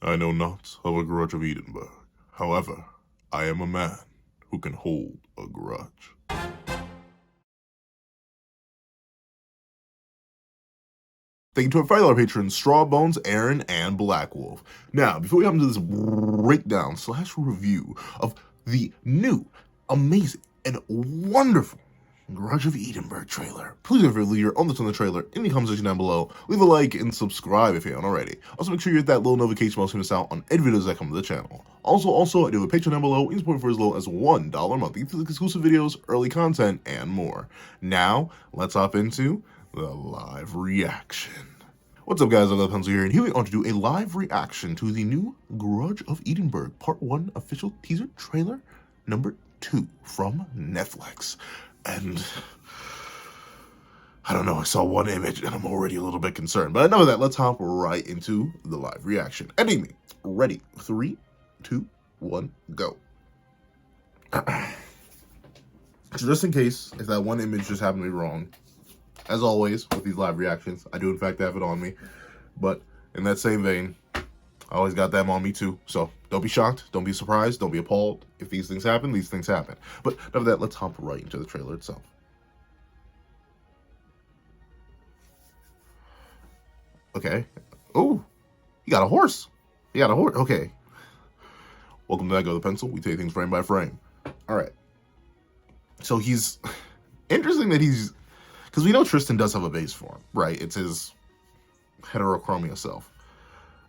I know not of a grudge of Edinburgh. However, I am a man who can hold a grudge. Thank you to our fellow patrons, Strawbones, Aaron, and Black Wolf. Now, before we come to this breakdown / review of the new, amazing, and wonderful Grudge of Edinburgh trailer, please leave your on the trailer in the comment section down below. Leave a like and subscribe if you haven't already. Also, make sure you hit that little notification bell so you miss out on any videos that come to the channel. Also, I do have a Patreon down below. You can support for as low as $1 a month. You get exclusive videos, early content, and more. Now, let's hop into the live reaction. What's up, guys? I'm Pencil here, and here we are to do a live reaction to the new Grudge of Edinburgh Part 1 official teaser trailer number 2 from Netflix. And I don't know, I saw one image and I'm already a little bit concerned. But enough of that, let's hop right into the live reaction. Ending me. Ready. 3, 2, 1, go. Just in case, if that one image just happened to be wrong, as always, with these live reactions, I do in fact have it on me. But in that same vein, I always got them on me too. So don't be shocked, don't be surprised, don't be appalled. If these things happen, these things happen. But enough of that, let's hop right into the trailer itself. Okay. Oh, he got a horse. He got a horse. Okay. Welcome to I Go the Pencil. We take things frame by frame. All right. So he's interesting that he's, because we know Tristan does have a base form, right? It's his heterochromia self.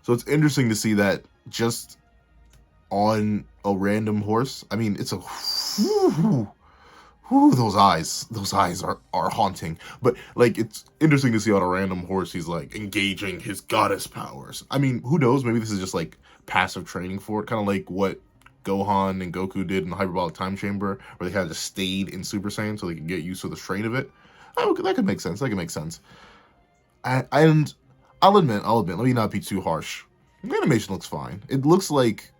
So it's interesting to see that just on a random horse. I mean, it's a those eyes are haunting. But like, it's interesting to see on a random horse he's like engaging his goddess powers. I mean, who knows? Maybe this is just like passive training for it, kind of like what Gohan and Goku did in the hyperbolic time chamber, where they kind of just stayed in Super Saiyan so they could get used to the strain of it. Oh, that could make sense. That could make sense. And I'll admit, let me not be too harsh. The animation looks fine. It looks like,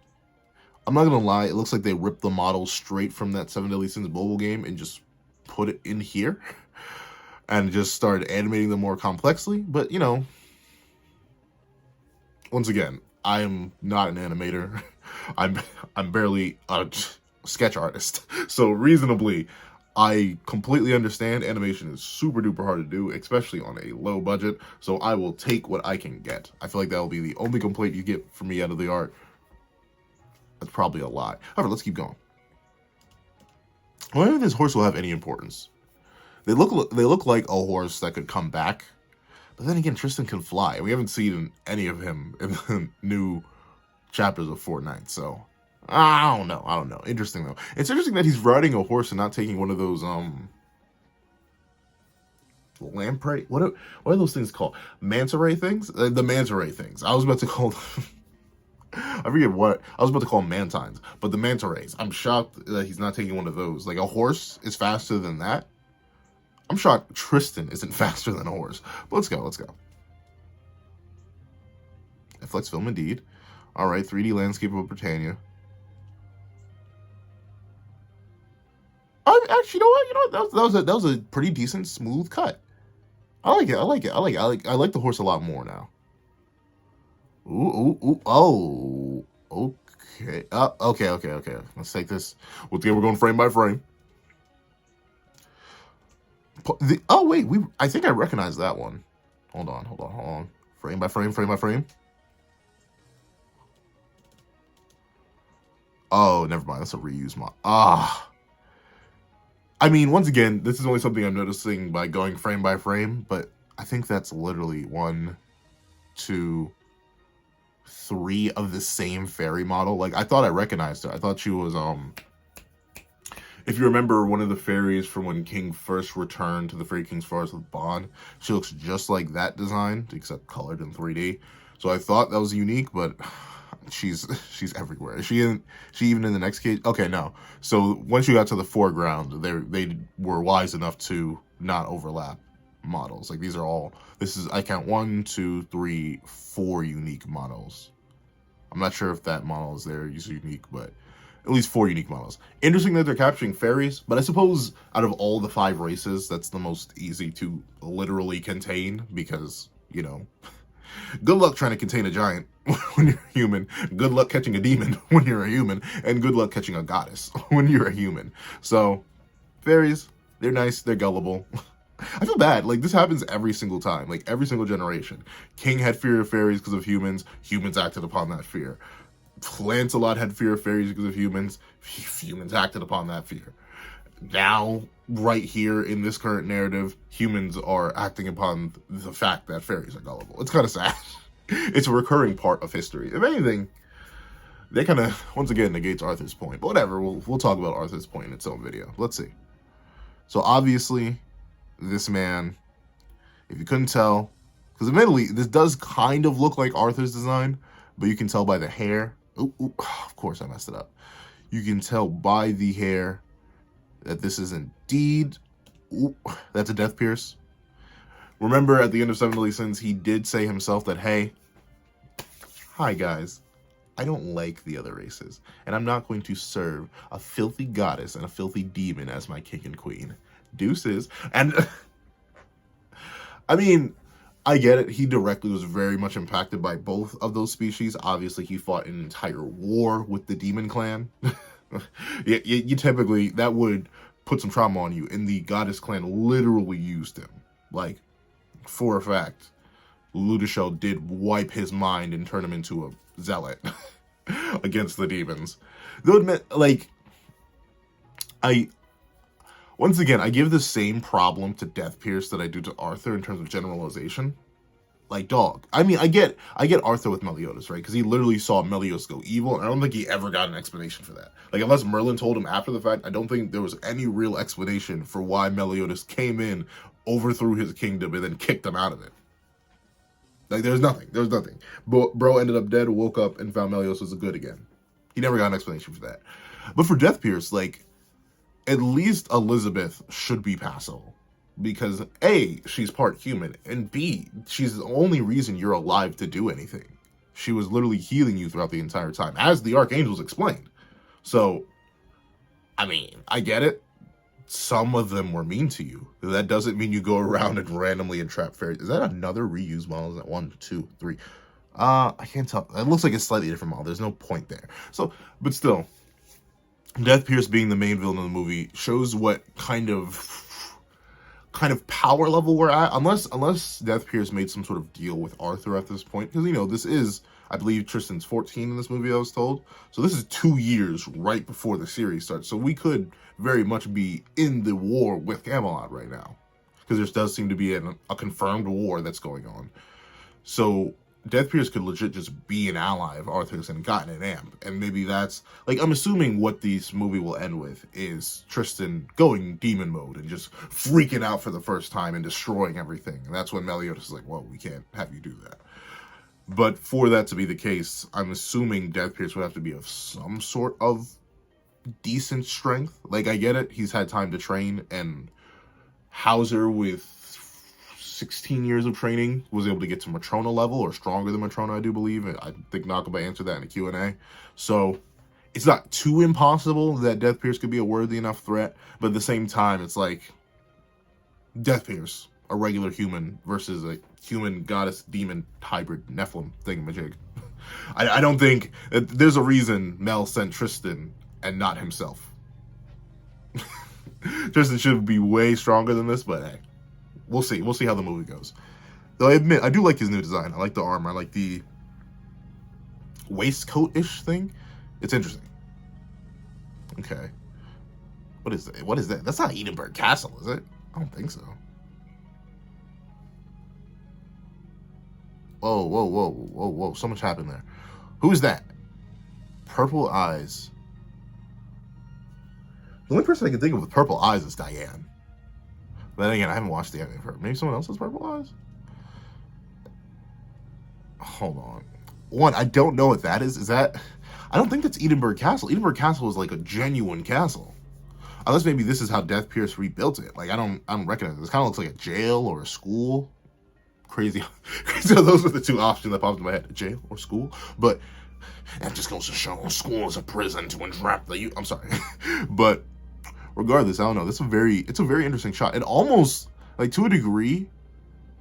I'm not gonna lie, it looks like they ripped the model straight from that Seven Deadly Sins mobile game and just put it in here and just started animating them more complexly. But, you know, once again, I am not an animator. I'm barely a sketch artist. So reasonably, I completely understand animation is super duper hard to do, especially on a low budget, so I will take what I can get. I feel like that will be the only complaint you get from me out of the art. That's probably a lie. However, let's keep going. I wonder if this horse will have any importance. They look like a horse that could come back, but then again, Tristan can fly. We haven't seen any of him in the new chapters of Fortnite, so I don't know. Interesting though. It's interesting that he's riding a horse and not taking one of those lamprey. What are those things called? Manta ray things? The manta ray things. I was about to call I forget what I was about to call them mantines, but the manta rays. I'm shocked that he's not taking one of those. Like, a horse is faster than that. I'm shocked Tristan isn't faster than a horse. But let's go. Flex film indeed. All right, 3D landscape of Britannia. Actually, you know what? That was a pretty decent, smooth cut. I like it. I like the horse a lot more now. Ooh. Oh, okay. Okay. Let's take this. We're going frame by frame. Oh wait, I think I recognize that one. Hold on. Frame by frame. Oh, never mind. That's a reuse mod. I mean, once again, this is only something I'm noticing by going frame by frame, but I think that's literally 1, 2, 3 of the same fairy model. Like, I thought I recognized her. I thought she was, if you remember one of the fairies from when King first returned to the Fairy King's Forest with Bond, she looks just like that design, except colored in 3D. So I thought that was unique, but she's everywhere. Is she even in the next cage? Okay, no. So once you got to the foreground, they were wise enough to not overlap models. Like, I count 1, 2, 3, 4 unique models. I'm not sure if that model is there is unique, but at least 4 unique models. Interesting that they're capturing fairies, but I suppose out of all the 5 races, that's the most easy to literally contain because, you know, Good luck trying to contain a giant when you're a human. Good luck catching a demon when you're a human. And good luck catching a goddess when you're a human. So, fairies, they're nice, they're gullible. I feel bad. Like, this happens every single time. Like, every single generation. King had fear of fairies because of humans. Humans acted upon that fear. Lancelot had fear of fairies because of humans. Humans acted upon that fear. Now, right here in this current narrative, humans are acting upon the fact that fairies are gullible. It's kind of sad. It's a recurring part of history. If anything, they kind of, once again, negates Arthur's point. But whatever, we'll talk about Arthur's point in its own video. Let's see. So obviously, this man, if you couldn't tell, because admittedly, this does kind of look like Arthur's design, but you can tell by the hair. Ooh, of course I messed it up. You can tell by the hair that this is indeed, that's a Death Pierce. Remember at the end of Seven Deadly Sins, he did say himself that, hey, hi guys, I don't like the other races, and I'm not going to serve a filthy goddess and a filthy demon as my king and queen. Deuces. And I mean, I get it. He directly was very much impacted by both of those species. Obviously, he fought an entire war with the demon clan. you typically, that would put some trauma on you. And the goddess clan literally used him. Like, for a fact, Ludoshel did wipe his mind and turn him into a zealot against the demons. Though admit, like, once again, I give the same problem to Death Pierce that I do to Arthur in terms of generalization. Like, dog. I mean, I get Arthur with Meliodas, right? Because he literally saw Meliodas go evil, and I don't think he ever got an explanation for that. Like, unless Merlin told him after the fact, I don't think there was any real explanation for why Meliodas came in, overthrew his kingdom, and then kicked him out of it. Like, there's nothing. There's nothing. Bro ended up dead, woke up, and found Meliodas was good again. He never got an explanation for that. But for Death Pierce, like, at least Elizabeth should be passable. Because A, she's part human, and B, she's the only reason you're alive to do anything. She was literally healing you throughout the entire time, as the archangels explained. So, I mean, I get it. Some of them were mean to you. That doesn't mean you go around and randomly entrap fairies. Is that another reused model? Is that 1, 2, 3? I can't tell. It looks like a slightly different model. There's no point there. So, but still, Death Pierce being the main villain of the movie shows what kind of power level we're at. Unless Death Pierce made some sort of deal with Arthur at this point, because, you know, this is, I believe, Tristan's 14 in this movie, I was told. So this is 2 years right before the series starts. So we could very much be in the war with Camelot right now, because there does seem to be a confirmed war that's going on. So Death Pierce could legit just be an ally of Arthur's and gotten an amp. And maybe that's, like, I'm assuming what this movie will end with is Tristan going demon mode and just freaking out for the first time and destroying everything. And that's when Meliodas is like, well, we can't have you do that. But for that to be the case, I'm assuming Death Pierce would have to be of some sort of decent strength. Like, I get it, he's had time to train, and Hauser with 16 years of training was able to get to Matrona level, or stronger than Matrona, I do believe. I think Nakaba answered that in the Q&A. So it's not too impossible that Death Pierce could be a worthy enough threat, but at the same time, it's like Death Pierce, a regular human, versus a human goddess demon hybrid Nephilim thingamajig. I don't think there's a reason Mel sent Tristan and not himself. Tristan should be way stronger than this, but hey. We'll see. We'll see how the movie goes. Though I admit, I do like his new design. I like the armor. I like the waistcoat-ish thing. It's interesting. Okay. What is that? What is that? That's not Edinburgh Castle, is it? I don't think so. Whoa, whoa, whoa, whoa, whoa. So much happened there. Who is that? Purple eyes. The only person I can think of with purple eyes is Diane. But then again, I haven't watched the anime of her. Maybe someone else has purple eyes? Hold on. One, I don't know what that is. Is that... I don't think that's Edinburgh Castle. Edinburgh Castle is like a genuine castle. Unless maybe this is how Death Pierce rebuilt it. Like, I don't recognize it. This kind of looks like a jail or a school. Crazy. Crazy how those are the two options that popped in my head. Jail or school. But that just goes to show school is a prison to entrap the youth. I'm sorry. But regardless, I don't know. It's a very interesting shot. It almost, like, to a degree,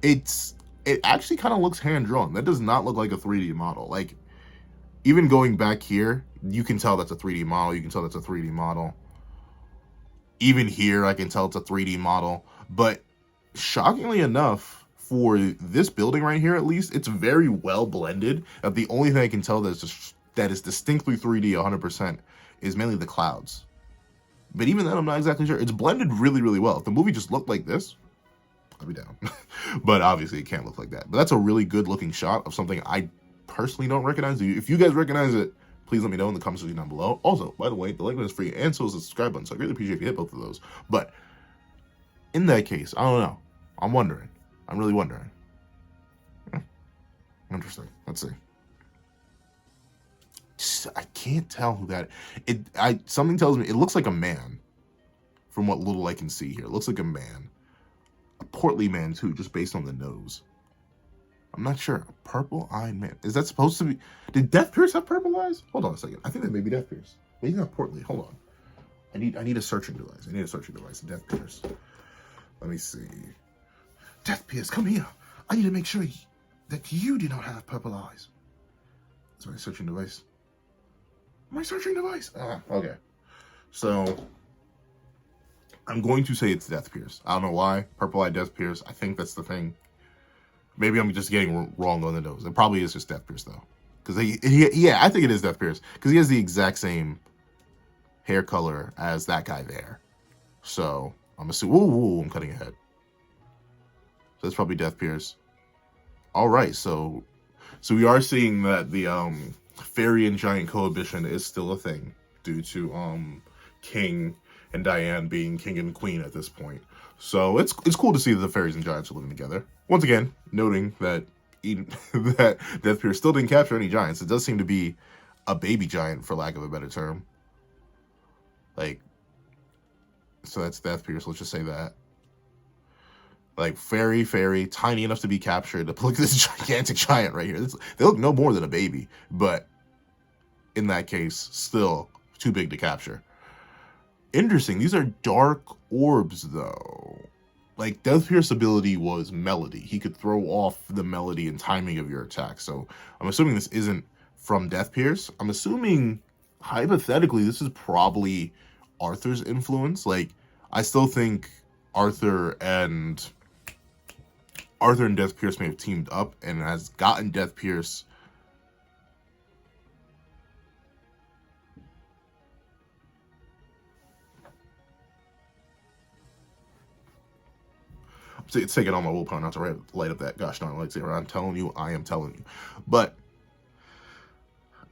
it it actually kind of looks hand-drawn. That does not look like a 3D model. Like, even going back here, you can tell that's a 3D model. You can tell that's a 3D model. Even here, I can tell it's a 3D model. But shockingly enough, for this building right here, at least, it's very well blended. The only thing I can tell that is distinctly 3D 100% is mainly the clouds. But even then, I'm not exactly sure. It's blended really, really well. If the movie just looked like this, I'd be down. But obviously, it can't look like that. But that's a really good-looking shot of something I personally don't recognize. If you guys recognize it, please let me know in the comments section down below. Also, by the way, the like button is free, and so is the subscribe button, so I really appreciate if you hit both of those. But in that case, I don't know. I'm wondering. I'm really wondering. Interesting. Let's see. I can't tell who that. Something tells me it looks like a man. From what little I can see here, it looks like a man, a portly man too, just based on the nose. I'm not sure. A purple-eyed man. Is that supposed to be? Did Death Pierce have purple eyes? Hold on a second. I think that may be Death Pierce. Maybe not portly. Hold on. I need a searching device. I need a searching device. Death Pierce. Let me see. Death Pierce, come here. I need to make sure that you do not have purple eyes. Is my searching device? My searching device. Okay. So I'm going to say it's Death Pierce. I don't know why. Purple-eyed Death Pierce. I think that's the thing. Maybe I'm just getting wrong on the nose. It probably is just Death Pierce, though. Because yeah, I think it is Death Pierce. Because he has the exact same hair color as that guy there. So I'm assuming. Ooh, I'm cutting ahead. So that's probably Death Pierce. All right, so we are seeing that the fairy and giant cohabitation is still a thing due to King and Diane being king and queen at this point. So it's cool to see that the fairies and giants are living together. Once again, noting that that Death Pierce still didn't capture any giants. It does seem to be a baby giant, for lack of a better term. Like, so that's Death Pierce. Let's just say that. Like, fairy, tiny enough to be captured. Look at this gigantic giant right here. They look no more than a baby, but in that case, still too big to capture. Interesting. These are dark orbs, though. Like, Death Pierce's ability was melody. He could throw off the melody and timing of your attack. So I'm assuming this isn't from Death Pierce. I'm assuming, hypothetically, this is probably Arthur's influence. Like, I still think Arthur and Death Pierce may have teamed up and has gotten Death Pierce it's taking all my willpower not to light up that gosh darn lightsaber. I'm telling you, I am telling you. But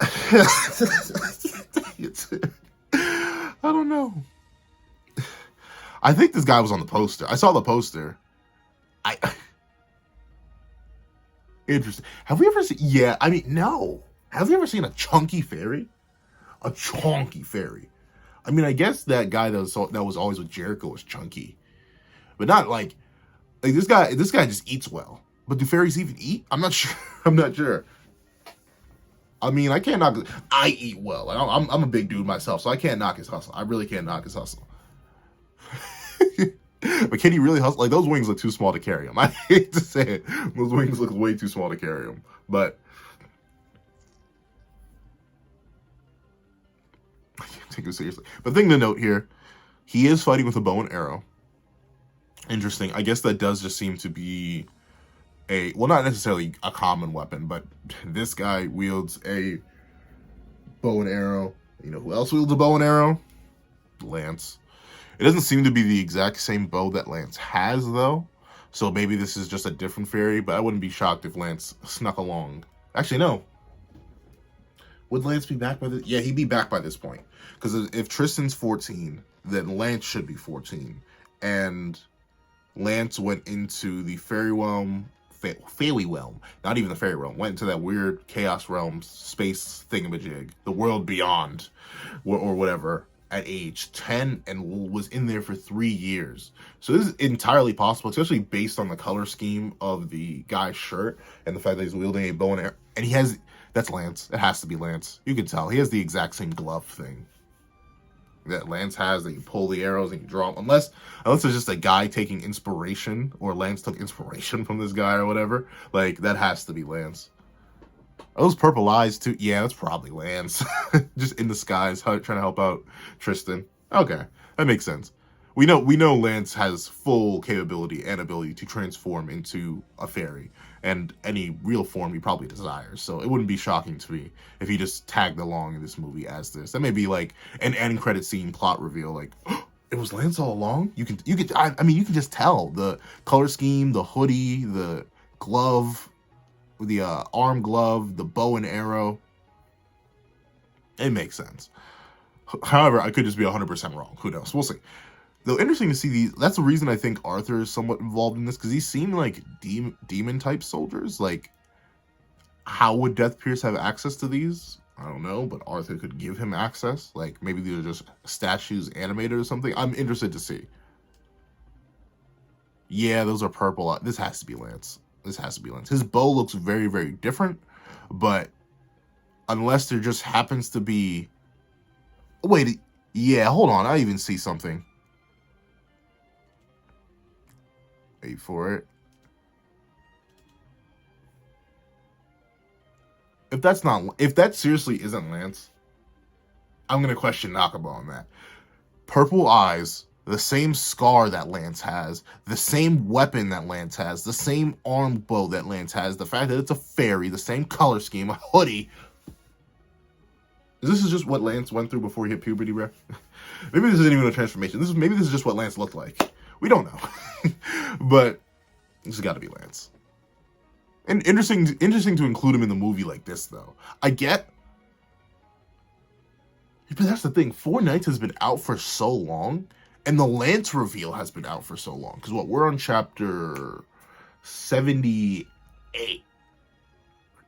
I don't know. I think this guy was on the poster. I saw the poster. Interesting. Have we ever seen? Yeah, I mean, no. Have you ever seen a chunky fairy? A chunky fairy. I mean, I guess that guy that was always with Jericho was chunky, but not like this guy. This guy just eats well. But do fairies even eat? I'm not sure. I'm not sure. I mean, I can't knock. I eat well. Like, I'm a big dude myself, so I can't knock his hustle. I really can't knock his hustle. But can he really hustle? Like, those wings look too small to carry him. I hate to say it. Those wings look way too small to carry him. But I can't take him seriously. But the thing to note here, he is fighting with a bow and arrow. Interesting. I guess that does just seem to be well, not necessarily a common weapon, but this guy wields a bow and arrow. You know who else wields a bow and arrow? Lance. It doesn't seem to be the exact same bow that Lance has, though. So maybe this is just a different fairy, but I wouldn't be shocked if Lance snuck along. Actually, no. Would Lance be back by this? Yeah, he'd be back by this point. Because if Tristan's 14, then Lance should be 14. And Lance went into the fairy realm, not even the fairy realm, went into that weird chaos realm, space thingamajig, the world beyond, or whatever, at age 10 and was in there for 3 years. So this is entirely possible, especially based on the color scheme of the guy's shirt and the fact that he's wielding a bow and arrow. And he has, that's Lance. It has to be Lance. You can tell. He has the exact same glove thing. that Lance has, that you pull the arrows and you draw them. Unless it's just a guy taking inspiration, or Lance took inspiration from this guy or whatever. Like, that has to be Lance. Those purple eyes too. Yeah, that's probably Lance. Just in disguise, trying to help out Tristan. Okay, that makes sense. We know Lance has full capability and ability to transform into a fairy and any real form he probably desires. So it wouldn't be shocking to me if he just tagged along in this movie as this. That may be like an end credit scene plot reveal. Like, it was Lance all along. You can I mean, you can just tell the color scheme, the hoodie, the glove, the arm glove, the bow and arrow. It makes sense. However, I could just be 100% wrong. Who knows? We'll see. Though interesting to see these. That's the reason I think Arthur is somewhat involved in this, because he's seen like demon type soldiers. Like, how would Death Pierce have access to these? I don't know, but Arthur could give him access. Like, maybe these are just statues animated or something. I'm interested to see. Yeah, those are purple. This has to be Lance. This has to be Lance. His bow looks very, very different, but unless there just happens to be... Wait, yeah, hold on. I even see something. Wait for it. If that seriously isn't Lance, I'm going to question Nakaba on that. Purple eyes, the same scar that Lance has, the same weapon that Lance has, the same arm bow that Lance has, the fact that it's a fairy, the same color scheme, a hoodie. This is just what Lance went through before he hit puberty, bro. Maybe this isn't even a transformation. Maybe this is just what Lance looked like. We don't know. But this has got to be Lance. And interesting to include him in the movie like this, though. I get... But that's the thing. Four Knights has been out for so long, and the Lance reveal has been out for so long. Because we're on chapter 78.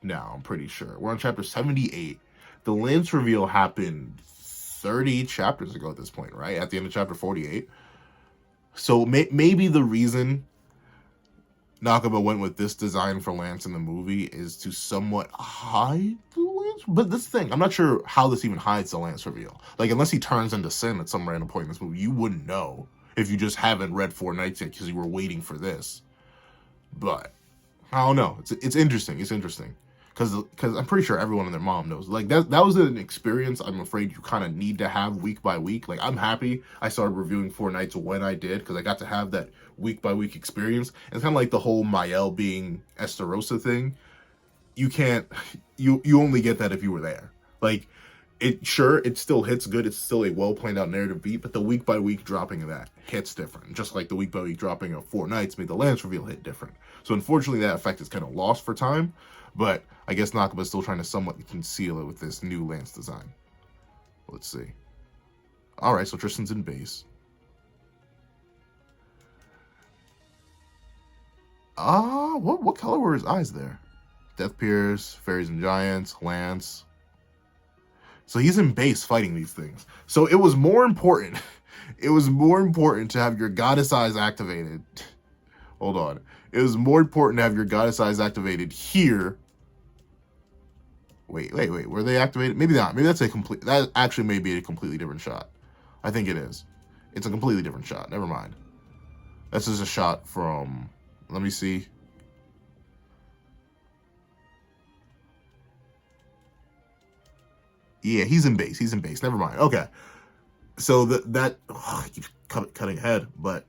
Now, I'm pretty sure. We're on chapter 78. The Lance reveal happened 30 chapters ago at this point, right? At the end of chapter 48. So maybe the reason Nakaba went with this design for Lance in the movie is to somewhat hide the Lance. But this thing, I'm not sure how this even hides the Lance reveal. Like, unless he turns into Sin at some random point in this movie, you wouldn't know if you just haven't read Four Knights yet because you were waiting for this. But I don't know. It's interesting. It's interesting. Because I'm pretty sure everyone and their mom knows. Like, that was an experience I'm afraid you kind of need to have week by week. Like, I'm happy I started reviewing Four Knights when I did, because I got to have that week by week experience. And it's kind of like the whole Mael being Esterosa thing. You can't... You only get that if you were there. Like, it still hits good. It's still a well planned out narrative beat, but the week by week dropping of that hits different. Just like the week by week dropping of Four Knights made the Lance reveal hit different. So unfortunately, that effect is kind of lost for time. But I guess Nakaba's still trying to somewhat conceal it with this new Lance design. Let's see. All right, so Tristan's in base. What color were his eyes there? Death Pierce, Fairies and Giants, Lance. So he's in base fighting these things. So it was more important. It was more important to have your goddess eyes activated. Hold on. It was more important to have your goddess eyes activated here. Wait. Were they activated? Maybe not. Maybe that actually may be a completely different shot. I think it is. It's a completely different shot. Never mind. This is a shot from, let me see. Yeah, he's in base. He's in base. Never mind. Okay. So I keep cutting ahead, but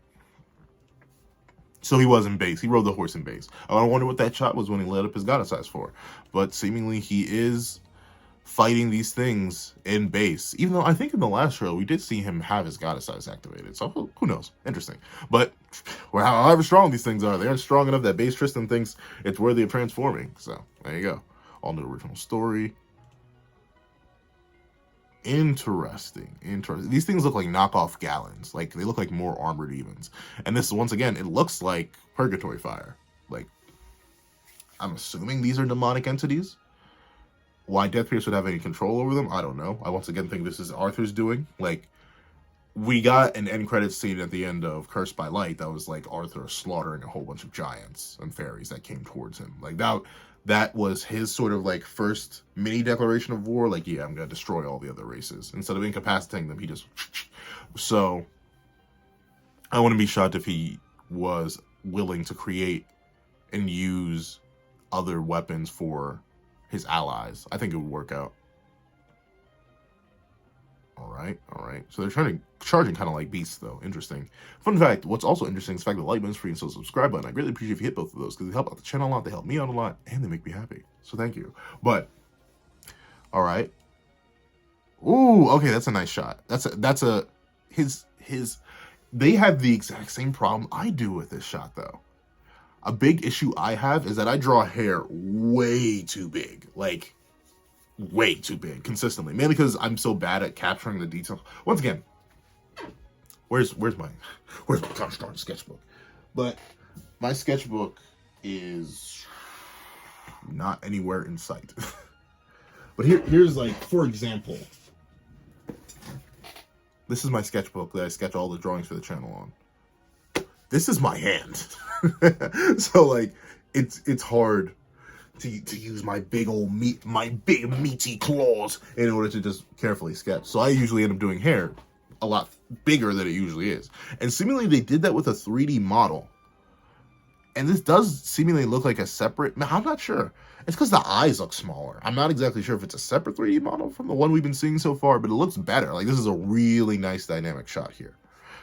so he was in base. He rode the horse in base. I wonder what that shot was when he lit up his goddess eyes for. But seemingly he is fighting these things in base. Even though I think in the last show we did see him have his goddess eyes activated. So who knows? Interesting. But however strong these things are, they aren't strong enough that base Tristan thinks it's worthy of transforming. So there you go. All new original story. Interesting. These things look like knockoff gallons. Like, they look like more armored evens. And this, once again, it looks like Purgatory Fire. Like, I'm assuming these are demonic entities. Why Death Pierce would have any control over them, I don't know. I once again think this is Arthur's doing. Like, we got an end credits scene at the end of Cursed by Light that was like Arthur slaughtering a whole bunch of giants and fairies that came towards him. Like, that was his sort of like first mini declaration of war. Like, yeah, I'm gonna destroy all the other races instead of incapacitating them. He just so I wouldn't be shocked if he was willing to create and use other weapons for his allies. I think it would work out. All right. So they're charging kind of like beasts, though. Interesting. Fun fact, what's also interesting is the fact that the like button's free and so subscribe button. I greatly appreciate if you hit both of those because they help out the channel a lot, they help me out a lot, and they make me happy. So thank you. But, all right. Ooh, okay, that's a nice shot. They have the exact same problem I do with this shot, though. A big issue I have is that I draw hair way too big. Like, way too big consistently, mainly because I'm so bad at capturing the details. Once again, where's my gosh darn sketchbook? But my sketchbook is not anywhere in sight. But here's like, for example, this is my sketchbook that I sketch all the drawings for the channel on. This is my hand. So like it's hard to use my big meaty claws in order to just carefully sketch. So I usually end up doing hair a lot bigger than it usually is. And seemingly they did that with a 3D model. And this does seemingly look like a separate, I'm not sure. It's because the eyes look smaller. I'm not exactly sure if it's a separate 3D model from the one we've been seeing so far, but it looks better. Like, this is a really nice dynamic shot here.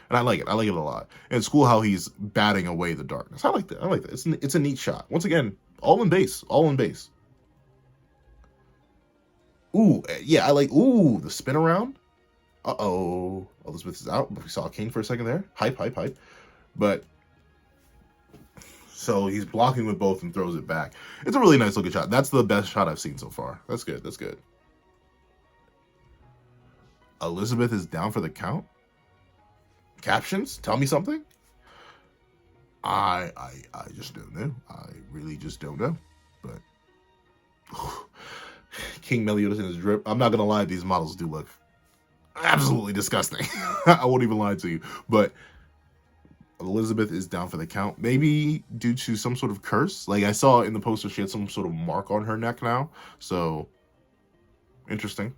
And I like it. I like it a lot. And it's cool how he's batting away the darkness. I like that. I like that. It's a neat shot. Once again, all in base. All in base. Ooh, yeah, I like, ooh, the spin around. Uh-oh. Elizabeth is out. We saw King for a second there. Hype. But, so he's blocking with both and throws it back. It's a really nice looking shot. That's the best shot I've seen so far. That's good. That's good. Elizabeth is down for the count. Captions? Tell me something? I just don't know. I really just don't know. But King Meliodas in his drip. I'm not gonna lie, these models do look absolutely disgusting. I won't even lie to you. But Elizabeth is down for the count. Maybe due to some sort of curse. Like, I saw in the poster she had some sort of mark on her neck now. So interesting.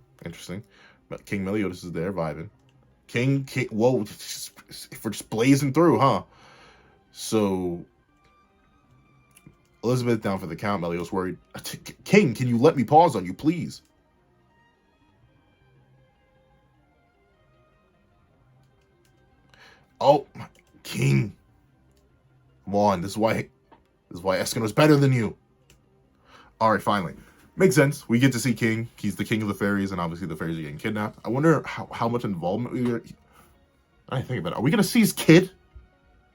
But King Meliodas is there vibing. King, whoa, we're just blazing through, huh? So, Elizabeth down for the count. Meliodas worried. King, can you let me pause on you, please? Oh, King. Come on, this is why Eskimo's better than you. All right, finally. Makes sense. We get to see King. He's the king of the fairies, and obviously the fairies are getting kidnapped. I wonder how much involvement we get. I didn't think about it. Are we going to see his kid?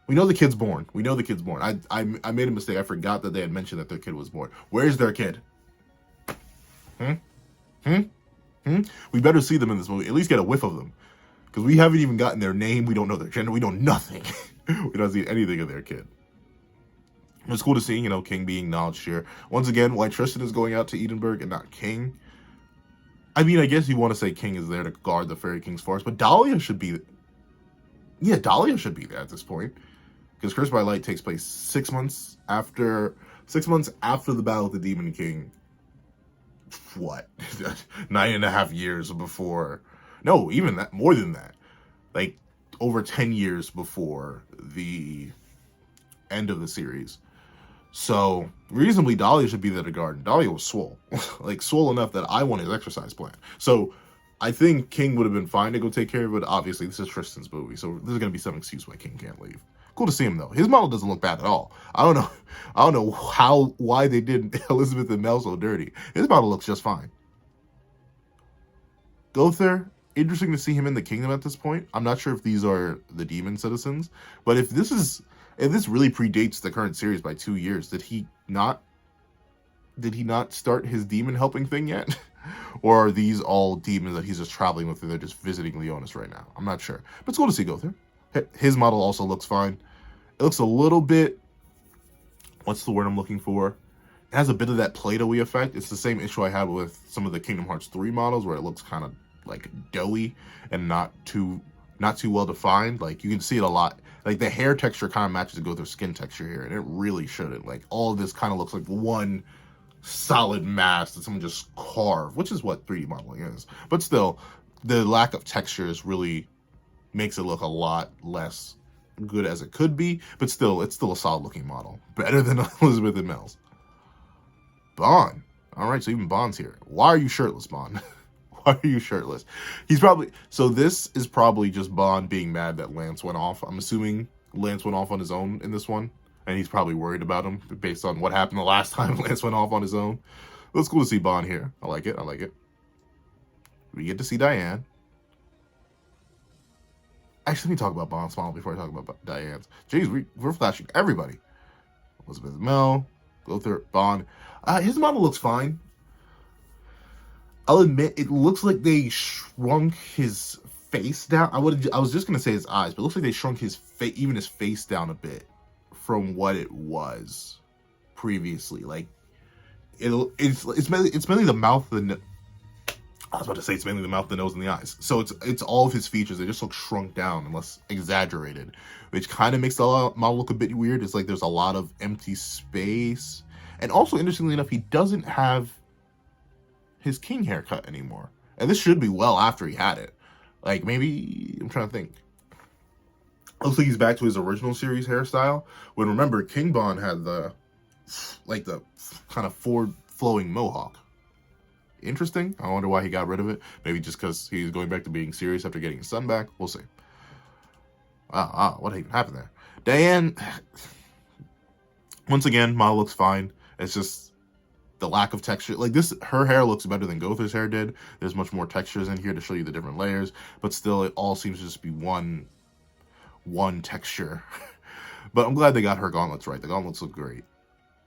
We know the kid's born. I made a mistake. I forgot that they had mentioned that their kid was born. Where's their kid? We better see them in this movie. At least get a whiff of them. Because we haven't even gotten their name. We don't know their gender. We know nothing. We don't see anything of their kid. It's cool to see, King being acknowledged here. Once again, why Tristan is going out to Edinburgh and not King. I mean, I guess you want to say King is there to guard the Fairy King's forest, but Dahlia should be... Yeah, Dahlia should be there at this point. Because Curse by Light takes place 6 months after the battle with the Demon King. What? 9.5 years before... No, even that, more than that. Like, over 10 years before the end of the series. So, reasonably, Dahlia should be there to guard. Dahlia was swole. Like, swole enough that I want his exercise plan. So, I think King would have been fine to go take care of it. Obviously, this is Tristan's movie, so there's going to be some excuse why King can't leave. Cool to see him, though. His model doesn't look bad at all. I don't know why they did Elizabeth and Mel so dirty. His model looks just fine. Gother, interesting to see him in the kingdom at this point. I'm not sure if these are the demon citizens, but if this really predates the current series by 2 years, did he not start his demon helping thing yet? Or are these all demons that he's just traveling with and they're just visiting Leonis right now? I'm not sure. But it's cool to see Gother. His model also looks fine. It looks a little bit... What's the word I'm looking for? It has a bit of that Play-Doh-y effect. It's the same issue I had with some of the Kingdom Hearts 3 models where it looks kind of like doughy and not too well defined. Like, you can see it a lot. Like, the hair texture kind of matches Gother's skin texture here, and it really shouldn't. Like, all of this kind of looks like one solid mass that someone just carved, which is what 3D modeling is. But still, the lack of textures really makes it look a lot less good as it could be. But still, it's still a solid looking model. Better than Elizabeth and Mel's. Bond. All right, so even Bond's here. Why are you shirtless, Bond? Why are you shirtless? He's probably... So this is probably just Bond being mad that Lance went off. I'm assuming Lance went off on his own in this one. And he's probably worried about him based on what happened the last time Lance went off on his own. But it's cool to see Bond here. I like it. I like it. We get to see Diane. Actually, let me talk about Bond's model before I talk about Diane's. Jeez, we're flashing everybody. Elizabeth Mel, Luther, Bond. His model looks fine. I'll admit, it looks like they shrunk his face down. I was just gonna say his eyes, but it looks like they shrunk his face, even his face down a bit from what it was previously. Like it's mainly the mouth, I was about to say it's mainly the mouth, the nose, and the eyes. So it's all of his features. They just look shrunk down and less exaggerated, which kind of makes the model look a bit weird. It's like there's a lot of empty space, and also interestingly enough, he doesn't have his king haircut anymore. And this should be well after he had it. Like, maybe, I'm trying to think. Looks like he's back to his original series hairstyle. When, remember, King Bond had the kind of forward flowing mohawk. Interesting. I wonder why he got rid of it. Maybe just because he's going back to being serious after getting his son back. We'll see. What even happened there? Diane, once again, model looks fine. It's just the lack of texture. Like this, her hair looks better than Gother's hair did. There's much more textures in here to show you the different layers, but still it all seems to just be one texture. But I'm glad they got her gauntlets right. The gauntlets look great.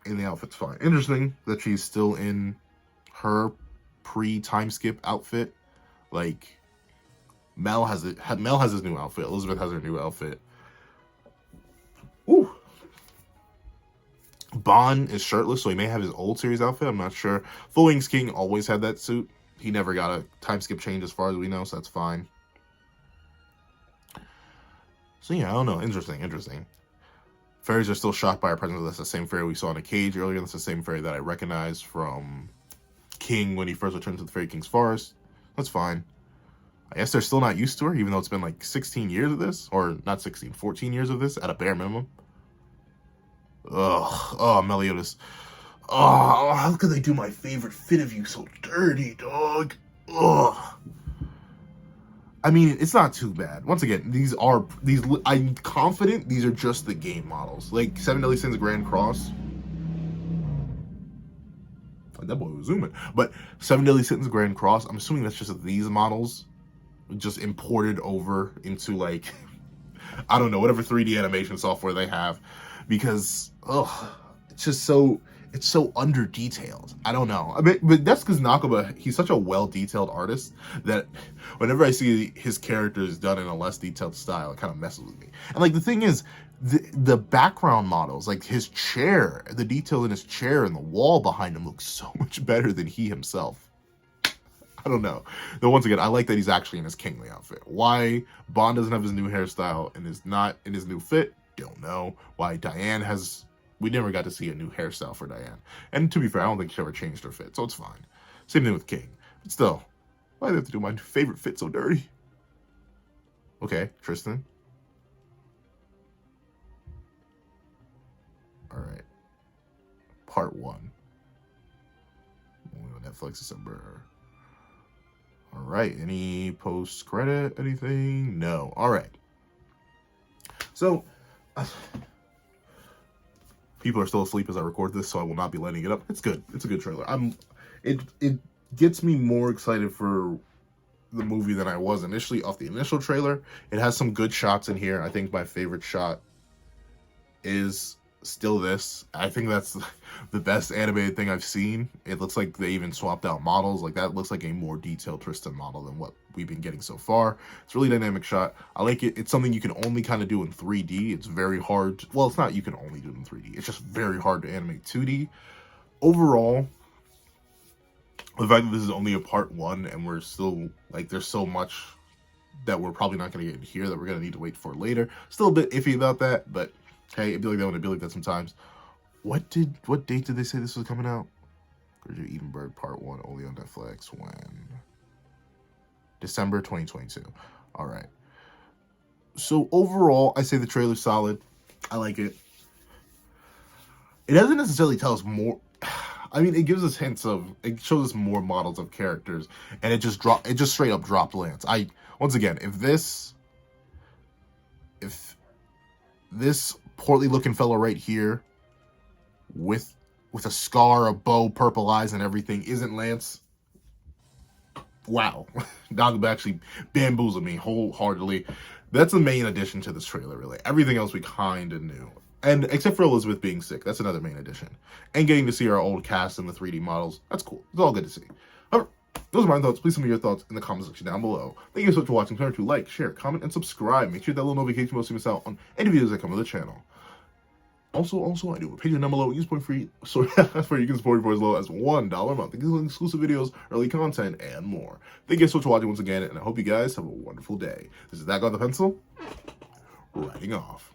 And the outfit's fine. Interesting that she's still in her pre-time skip outfit. Like Mel has his new outfit. Elizabeth has her new outfit. Ooh. Bond is shirtless, so he may have his old series outfit. I'm not sure. Full Wings King always had that suit. He never got a time skip change as far as we know, so that's fine. So yeah, I don't know. Interesting. Fairies are still shocked by our presence. That's the same fairy we saw in a cage earlier. That's the same fairy that I recognized from King when he first returned to the Fairy King's Forest. That's fine. I guess they're still not used to her, even though it's been like 16 years of this. Or not 16, 14 years of this at a bare minimum. Ugh. Oh, Meliodas. Oh, how could they do my favorite fit of you so dirty, dog? Ugh. I mean, it's not too bad. Once again, I'm confident these are just the game models. Like, Seven Deadly Sins Grand Cross. Oh, that boy was zooming. But Seven Deadly Sins Grand Cross, I'm assuming that's just these models just imported over into, like, I don't know, whatever 3D animation software they have. Because, it's just so... It's so under-detailed. I don't know. I mean, but that's because Nakaba, he's such a well-detailed artist that whenever I see his characters done in a less detailed style, it kind of messes with me. And, like, the thing is, the background models, like his chair, the detail in his chair and the wall behind him looks so much better than he himself. I don't know. Though, once again, I like that he's actually in his kingly outfit. Why Bond doesn't have his new hairstyle and is not in his new fit, don't know. Why Diane has... We never got to see a new hairstyle for Diane. And to be fair, I don't think she ever changed her fit, so it's fine. Same thing with King. But still, why do they have to do my favorite fit so dirty? Okay, Tristan. Alright. Part 1. Only on Netflix December. Alright, any post-credit, anything? No. Alright. So... people are still asleep as I record this, so I will not be letting it up. It's good. It's a good trailer. It gets me more excited for the movie than I was initially off the initial trailer. It has some good shots in here. I think my favorite shot is still this. I think that's the best animated thing I've seen. It looks like they even swapped out models. Like, that looks like a more detailed Tristan model than what we've been getting so far. It's a really dynamic shot. I like it. It's something you can only kind of do in 3D. It's very hard. Well, it's not you can only do it in 3D. It's just very hard to animate 2D. Overall, the fact that this is only a part 1 and we're still, like, there's so much that we're probably not going to get here that we're going to need to wait for later. Still a bit iffy about that, but hey, it'd be like that when it'd be like that sometimes. What date did they say this was coming out? Grudge Edinburgh Part 1 only on Netflix when? December 2022. All right. So overall, I say the trailer's solid. I like it. It doesn't necessarily tell us more. I mean, it gives us hints of, it shows us more models of characters, and it just straight up dropped Lance. Once again, if this portly looking fellow right here with a scar, a bow, purple eyes, and everything isn't Lance, wow. Dog actually bamboozled me wholeheartedly. That's the main addition to this trailer, really. Everything else we kind of knew. And except for Elizabeth being sick, that's another main addition. And getting to see our old cast and the 3D models, that's cool. It's all good to see. However, those are my thoughts. Please send me your thoughts in the comment section down below. Thank you so much for watching. Remember to like, share, comment, and subscribe. Make sure that little notification bell so you miss out on any videos that come to the channel. Also, I do a Patreon down below. Use point free. So that's where you can support me for as low as $1 a month. Including exclusive videos, early content, and more. Thank you so much for watching once again, and I hope you guys have a wonderful day. This is That Guy with the Pencil, writing off.